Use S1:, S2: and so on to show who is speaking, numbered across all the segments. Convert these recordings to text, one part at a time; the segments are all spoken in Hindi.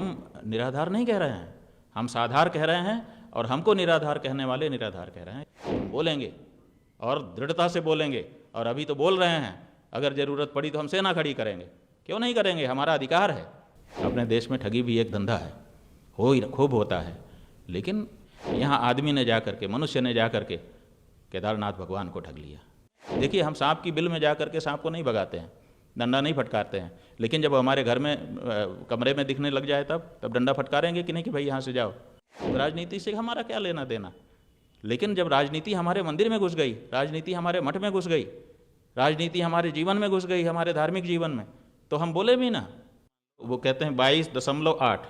S1: हम निराधार नहीं कह रहे हैं, हम साधार कह रहे हैं, और हमको निराधार कहने वाले निराधार कह रहे हैं। हम बोलेंगे और दृढ़ता से बोलेंगे, और अभी तो बोल रहे हैं, अगर ज़रूरत पड़ी तो हम सेना खड़ी करेंगे। क्यों नहीं करेंगे, हमारा अधिकार है। अपने देश में ठगी भी एक धंधा है, खूब होता है, लेकिन यहाँ आदमी ने जा करके, मनुष्य ने जा करके केदारनाथ भगवान को ठग लिया। देखिए, हम सांप की बिल में जा करके सांप को नहीं भगाते हैं, डंडा नहीं फटकारते हैं, लेकिन जब हमारे घर में कमरे में दिखने लग जाए तब डंडा फटकारेंगे कि नहीं कि भाई यहाँ से जाओ। तो राजनीति से हमारा क्या लेना देना। लेकिन जब राजनीति हमारे मंदिर में घुस गई, राजनीति हमारे मठ में घुस गई, राजनीति हमारे जीवन में घुस गई, हमारे धार्मिक जीवन में, तो हम बोले भी ना। वो कहते हैं 22.8,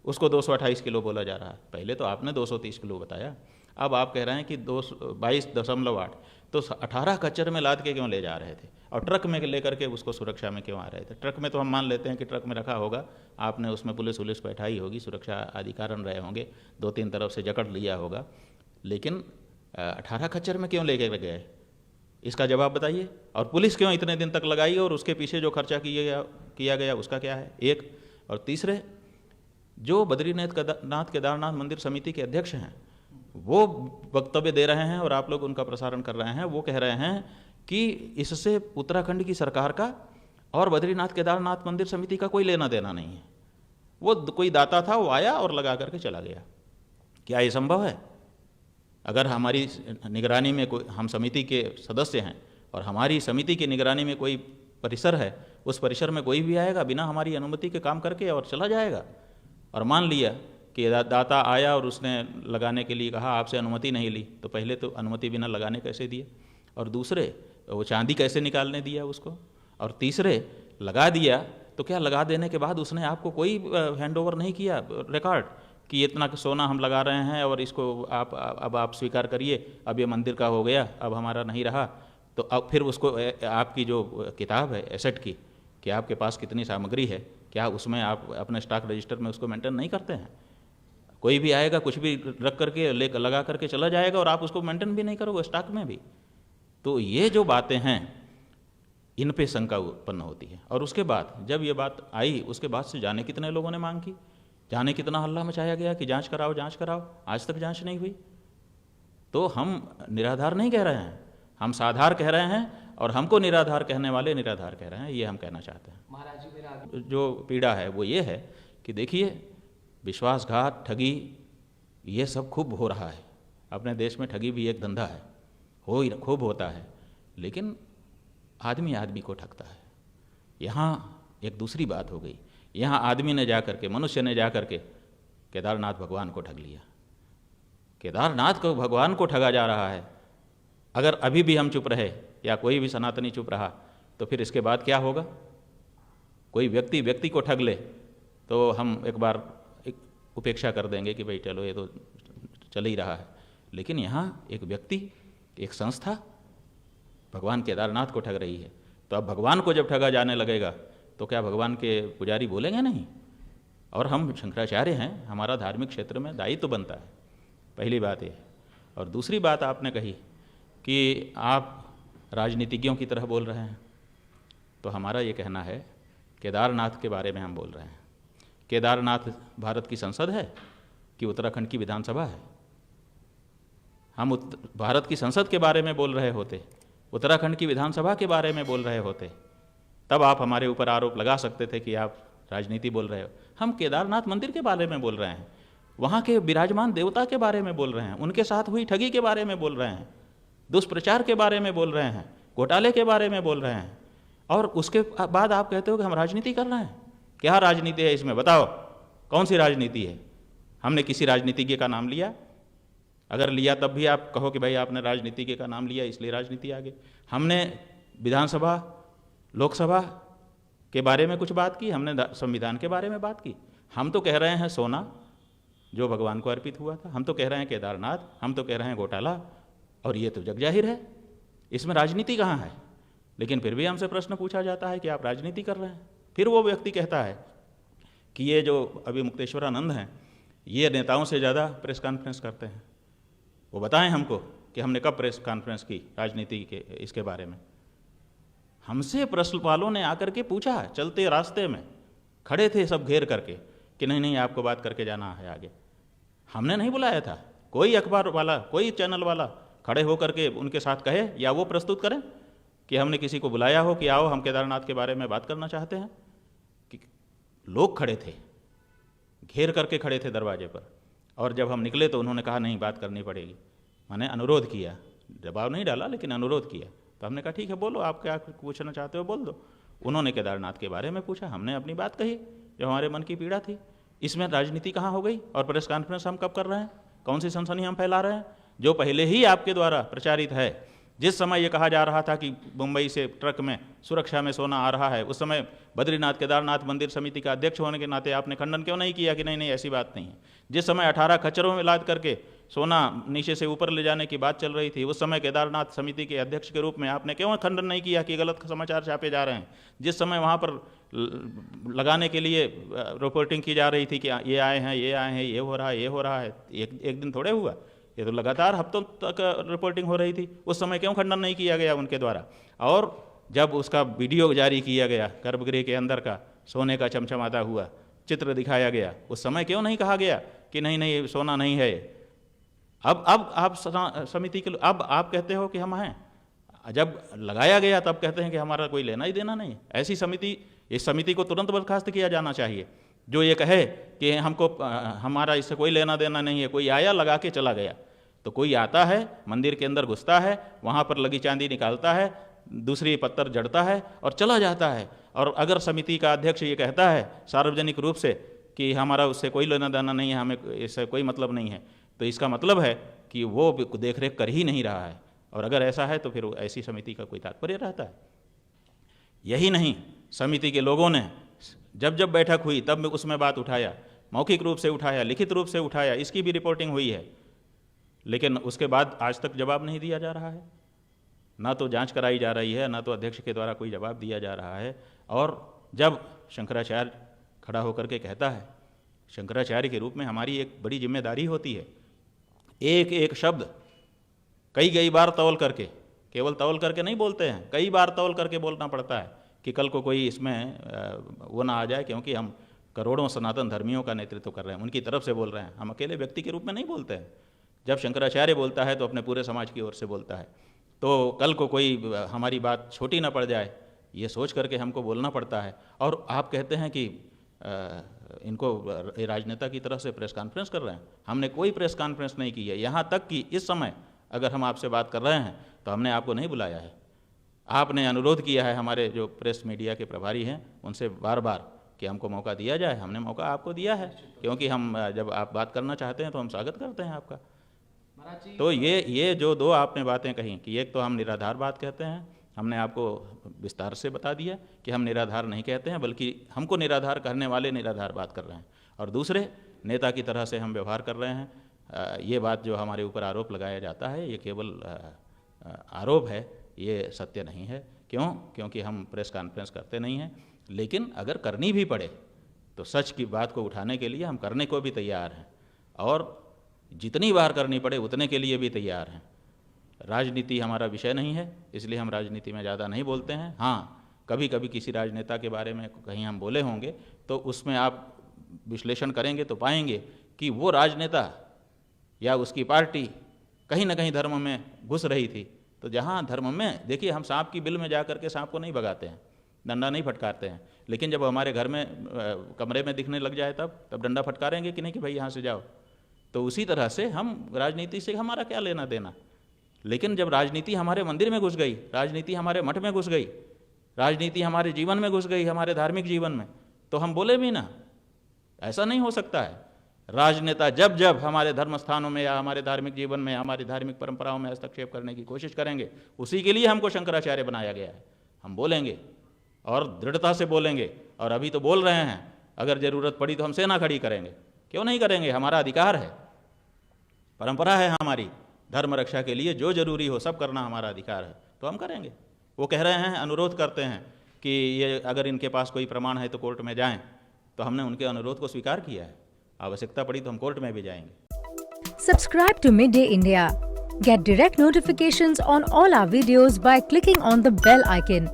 S1: उसको 228 किलो बोला जा रहा है। पहले तो आपने 230 किलो बताया, अब आप कह रहे हैं कि 22.8, तो 18 कच्चर में लाद के क्यों ले जा रहे थे, और ट्रक में लेकर के उसको सुरक्षा में क्यों आ रहे थे। ट्रक में तो हम मान लेते हैं कि ट्रक में रखा होगा, आपने उसमें पुलिस बैठाई होगी, सुरक्षा आदि कारण रहे होंगे, 2-3 तरफ से जकड़ लिया होगा, लेकिन 18 खच्चर में क्यों लेके गए, इसका जवाब बताइए। और पुलिस क्यों इतने दिन तक लगाई, और उसके पीछे जो खर्चा किया गया उसका क्या है, एक। और तीसरे, जो बद्रीनाथ केदारनाथ मंदिर समिति के अध्यक्ष हैं, वो वक्तव्य दे रहे हैं और आप लोग उनका प्रसारण कर रहे हैं। वो कह रहे हैं कि इससे उत्तराखंड की सरकार का और बद्रीनाथ केदारनाथ मंदिर समिति का कोई लेना देना नहीं है। वो कोई दाता था, वो आया और लगा करके चला गया। क्या ये संभव है? अगर हमारी निगरानी में कोई, हम समिति के सदस्य हैं और हमारी समिति की निगरानी में कोई परिसर है, उस परिसर में कोई भी आएगा बिना हमारी अनुमति के काम करके और चला जाएगा। और मान लिया कि दाता आया और उसने लगाने के लिए कहा, आपसे अनुमति नहीं ली, तो पहले तो अनुमति बिना लगाने कैसे दिए, और दूसरे वो चांदी कैसे निकालने दिया उसको, और तीसरे लगा दिया तो क्या लगा देने के बाद उसने आपको कोई हैंड ओवर नहीं किया रिकॉर्ड कि इतना सोना हम लगा रहे हैं और इसको आप स्वीकार करिए, अब ये मंदिर का हो गया, अब हमारा नहीं रहा। तो अब फिर उसको आपकी जो किताब है एसेट की, कि आपके पास कितनी सामग्री है, क्या उसमें आप अपने स्टॉक रजिस्टर में उसको मेंटेन नहीं करते हैं? कोई भी आएगा कुछ भी रख करके लगा करके चला जाएगा और आप उसको मेंटेन भी नहीं करोगे स्टॉक में भी। तो ये जो बातें हैं, इन पे शंका उत्पन्न होती है। और उसके बाद जब ये बात आई, उसके बाद से जाने कितने लोगों ने मांग की, जाने कितना हल्ला मचाया गया कि जांच कराओ जांच कराओ, आज तक जांच नहीं हुई। तो हम निराधार नहीं कह रहे हैं, हम साधार कह रहे हैं, और हमको निराधार कहने वाले निराधार कह रहे हैं, ये हम कहना चाहते हैं।
S2: महाराज जी, मेरा
S1: जो पीड़ा है वो ये है कि देखिए, विश्वासघात, ठगी, ये सब खूब हो रहा है। अपने देश में ठगी भी एक धंधा है, खूब होता है, लेकिन आदमी आदमी को ठगता है। यहाँ एक दूसरी बात हो गई, यहाँ आदमी ने जा करके, मनुष्य ने जा करके केदारनाथ भगवान को ठग लिया। केदारनाथ को भगवान को ठगा जा रहा है। अगर अभी भी हम चुप रहे या कोई भी सनातनी चुप रहा, तो फिर इसके बाद क्या होगा? कोई व्यक्ति को ठग ले तो हम एक बार उपेक्षा कर देंगे कि भाई चलो ये तो चल ही रहा है। लेकिन यहाँ एक व्यक्ति, एक संस्था भगवान केदारनाथ को ठग रही है। तो अब भगवान को जब ठगा जाने लगेगा तो क्या भगवान के पुजारी बोलेंगे नहीं? और हम शंकराचार्य हैं, हमारा धार्मिक क्षेत्र में दायित्व तो बनता है। पहली बात ये। और दूसरी बात आपने कही कि आप राजनीतिज्ञों की तरह बोल रहे हैं, तो हमारा ये कहना है, केदारनाथ के बारे में हम बोल रहे हैं। केदारनाथ भारत की संसद है कि उत्तराखंड की विधानसभा है? हम भारत की संसद के बारे में बोल रहे होते, उत्तराखंड की विधानसभा के बारे में बोल रहे होते, तब आप हमारे ऊपर आरोप लगा सकते थे कि आप राजनीति बोल रहे हो। हम केदारनाथ मंदिर के बारे में बोल रहे हैं, वहाँ के विराजमान देवता के बारे में बोल रहे हैं, उनके साथ हुई ठगी के बारे में बोल रहे हैं, दुष्प्रचार के बारे में बोल रहे हैं, घोटाले के बारे में बोल रहे हैं। और उसके बाद आप कहते हो कि हम राजनीति कर रहे हैं। क्या राजनीति है इसमें? बताओ, कौन सी राजनीति है? हमने किसी राजनीतिज्ञ का नाम लिया? अगर लिया तब भी आप कहो कि भाई आपने राजनीतिज्ञ का नाम लिया इसलिए राजनीति आ गई। हमने विधानसभा, लोकसभा के बारे में कुछ बात की, हमने संविधान के बारे में बात की। हम तो कह रहे हैं सोना जो भगवान को अर्पित हुआ था, हम तो कह रहे हैं केदारनाथ, हम तो कह रहे हैं घोटाला, और ये तो जग जाहिर है, इसमें राजनीति कहाँ है? लेकिन फिर भी हमसे प्रश्न पूछा जाता है कि आप राजनीति कर रहे हैं। फिर वो व्यक्ति कहता है कि ये जो अभी मुक्तेश्वरानंद हैं, ये नेताओं से ज़्यादा प्रेस कॉन्फ्रेंस करते हैं। वो बताएं हमको कि हमने कब प्रेस कॉन्फ्रेंस की राजनीति के इसके बारे में। हमसे प्रश्न वालों ने आकर के पूछा, चलते रास्ते में खड़े थे सब घेर करके कि नहीं नहीं आपको बात करके जाना है आगे। हमने नहीं बुलाया था। कोई अखबार वाला, कोई चैनल वाला खड़े होकर के उनके साथ कहे या वो प्रस्तुत करें कि हमने किसी को बुलाया हो कि आओ हम केदारनाथ के बारे में बात करना चाहते हैं। कि लोग खड़े थे, घेर करके खड़े थे दरवाजे पर, और जब हम निकले तो उन्होंने कहा नहीं बात करनी पड़ेगी। मैंने अनुरोध किया, दबाव नहीं डाला लेकिन अनुरोध किया। तो हमने कहा ठीक है बोलो, आप क्या पूछना चाहते हो बोल दो। उन्होंने केदारनाथ के बारे में पूछा, हमने अपनी बात कही जो हमारे मन की पीड़ा थी। इसमें राजनीति कहाँ हो गई? और प्रेस कॉन्फ्रेंस हम कब कर रहे हैं? कौन सी सनसनी हम फैला रहे हैं? जो पहले ही आपके द्वारा प्रचारित है। जिस समय ये कहा जा रहा था कि मुंबई से ट्रक में सुरक्षा में सोना आ रहा है, उस समय बद्रीनाथ केदारनाथ मंदिर समिति का अध्यक्ष होने के नाते आपने खंडन क्यों नहीं किया कि नहीं नहीं ऐसी बात नहीं है? जिस समय 18 खच्चरों में लाद करके सोना नीचे से ऊपर ले जाने की बात चल रही थी, उस समय केदारनाथ समिति के अध्यक्ष के रूप में आपने क्यों खंडन नहीं किया कि गलत समाचार छापे जा रहे हैं? जिस समय वहाँ पर लगाने के लिए रिपोर्टिंग की जा रही थी कि ये आए हैं, ये आए हैं, ये हो रहा है, ये हो रहा है, एक दिन थोड़े हुआ, ये तो लगातार हफ्तों तक रिपोर्टिंग हो रही थी। उस समय क्यों खंडन नहीं किया गया उनके द्वारा? और जब उसका वीडियो जारी किया गया गर्भगृह के अंदर का, सोने का चमचमाता हुआ चित्र दिखाया गया, उस समय क्यों नहीं कहा गया कि नहीं नहीं सोना नहीं है? अब आप समिति के, अब आप कहते हो कि हम हैं, जब लगाया गया तब कहते हैं कि हमारा कोई लेना ही देना नहीं। ऐसी समिति, इस समिति को तुरंत बर्खास्त किया जाना चाहिए जो ये कहे कि हमको हमारा इससे कोई लेना देना नहीं है। कोई आया लगा के चला गया, तो कोई आता है मंदिर के अंदर घुसता है, वहाँ पर लगी चांदी निकालता है, दूसरी पत्थर जड़ता है और चला जाता है। और अगर समिति का अध्यक्ष ये कहता है सार्वजनिक रूप से कि हमारा उससे कोई लेना देना नहीं है, हमें इससे कोई मतलब नहीं है, तो इसका मतलब है कि वो देख रेख कर ही नहीं रहा है। और अगर ऐसा है तो फिर ऐसी समिति का कोई तात्पर्य रहता है? यही नहीं, समिति के लोगों ने जब जब बैठक हुई तब उसमें बात उठाया, मौखिक रूप से उठाया, लिखित रूप से उठाया, इसकी भी रिपोर्टिंग हुई है। लेकिन उसके बाद आज तक जवाब नहीं दिया जा रहा है, ना तो जांच कराई जा रही है, ना तो अध्यक्ष के द्वारा कोई जवाब दिया जा रहा है। और जब शंकराचार्य खड़ा होकर के कहता है, शंकराचार्य के रूप में हमारी एक बड़ी जिम्मेदारी होती है, एक एक शब्द कई बार तौल करके, केवल तौल करके नहीं बोलते हैं, कई बार तौल करके बोलना पड़ता है कि कल को कोई इसमें वो ना आ जाए, क्योंकि हम करोड़ों सनातन धर्मियों का नेतृत्व कर रहे हैं, उनकी तरफ से बोल रहे हैं, हम अकेले व्यक्ति के रूप में नहीं बोलते हैं। जब शंकराचार्य बोलता है तो अपने पूरे समाज की ओर से बोलता है, तो कल को कोई हमारी बात छोटी ना पड़ जाए, ये सोच करके हमको बोलना पड़ता है। और आप कहते हैं कि इनको राजनेता की तरफ से प्रेस कॉन्फ्रेंस कर रहे हैं। हमने कोई प्रेस कॉन्फ्रेंस नहीं की है, यहाँ तक कि इस समय अगर हम आपसे बात कर रहे हैं तो हमने आपको नहीं बुलाया है। आपने अनुरोध किया है, हमारे जो प्रेस मीडिया के प्रभारी हैं उनसे बार बार कि हमको मौका दिया जाए, हमने मौका आपको दिया है, क्योंकि हम जब आप बात करना चाहते हैं तो हम स्वागत करते हैं आपका। तो ये जो दो आपने बातें कही कि एक तो हम निराधार बात कहते हैं, हमने आपको विस्तार से बता दिया कि हम निराधार नहीं कहते हैं, बल्कि हमको निराधार कहने वाले निराधार बात कर रहे हैं, और दूसरे नेता की तरह से हम व्यवहार कर रहे हैं। ये बात जो हमारे ऊपर आरोप लगाया जाता है ये केवल आरोप है, ये सत्य नहीं है। क्यों? क्योंकि हम प्रेस कॉन्फ्रेंस करते नहीं हैं, लेकिन अगर करनी भी पड़े तो सच की बात को उठाने के लिए हम करने को भी तैयार हैं, और जितनी बार करनी पड़े उतने के लिए भी तैयार हैं। राजनीति हमारा विषय नहीं है, इसलिए हम राजनीति में ज़्यादा नहीं बोलते हैं। हाँ, कभी कभी किसी राजनेता के बारे में कहीं हम बोले होंगे तो उसमें आप विश्लेषण करेंगे तो पाएंगे कि वो राजनेता या उसकी पार्टी कहीं ना कहीं धर्म में घुस रही थी। तो जहाँ धर्म में, देखिए हम सांप की बिल में जा कर के सांप को नहीं भगाते हैं, डंडा नहीं फटकारते हैं, लेकिन जब हमारे घर में कमरे में दिखने लग जाए तब डंडा फटकारेंगे कि नहीं कि भाई यहाँ से जाओ। तो उसी तरह से हम राजनीति से हमारा क्या लेना देना। लेकिन जब राजनीति हमारे मंदिर में घुस गई, राजनीति हमारे मठ में घुस गई, राजनीति हमारे जीवन में घुस गई, हमारे धार्मिक जीवन में, तो हम बोले भी ना। ऐसा नहीं हो सकता है। राजनेता जब जब हमारे धर्म स्थानों में या हमारे धार्मिक जीवन में, हमारी धार्मिक परंपराओं में हस्तक्षेप करने की कोशिश करेंगे, उसी के लिए हमको शंकराचार्य बनाया गया है। हम बोलेंगे और दृढ़ता से बोलेंगे, और अभी तो बोल रहे हैं, अगर ज़रूरत पड़ी तो हम सेना खड़ी करेंगे। क्यों नहीं करेंगे? हमारा अधिकार है, परंपरा है हमारी, धर्म रक्षा के लिए जो जरूरी हो सब करना हमारा अधिकार है, तो हम करेंगे। वो कह रहे हैं, अनुरोध करते हैं कि ये अगर इनके पास कोई प्रमाण है तो कोर्ट में जाएं, तो हमने उनके अनुरोध को स्वीकार किया है। आवश्यकता पड़ी तो हम कोर्ट में भी जाएंगे।
S2: Subscribe to Midday India. Get direct notifications on all our videos by clicking on the bell icon.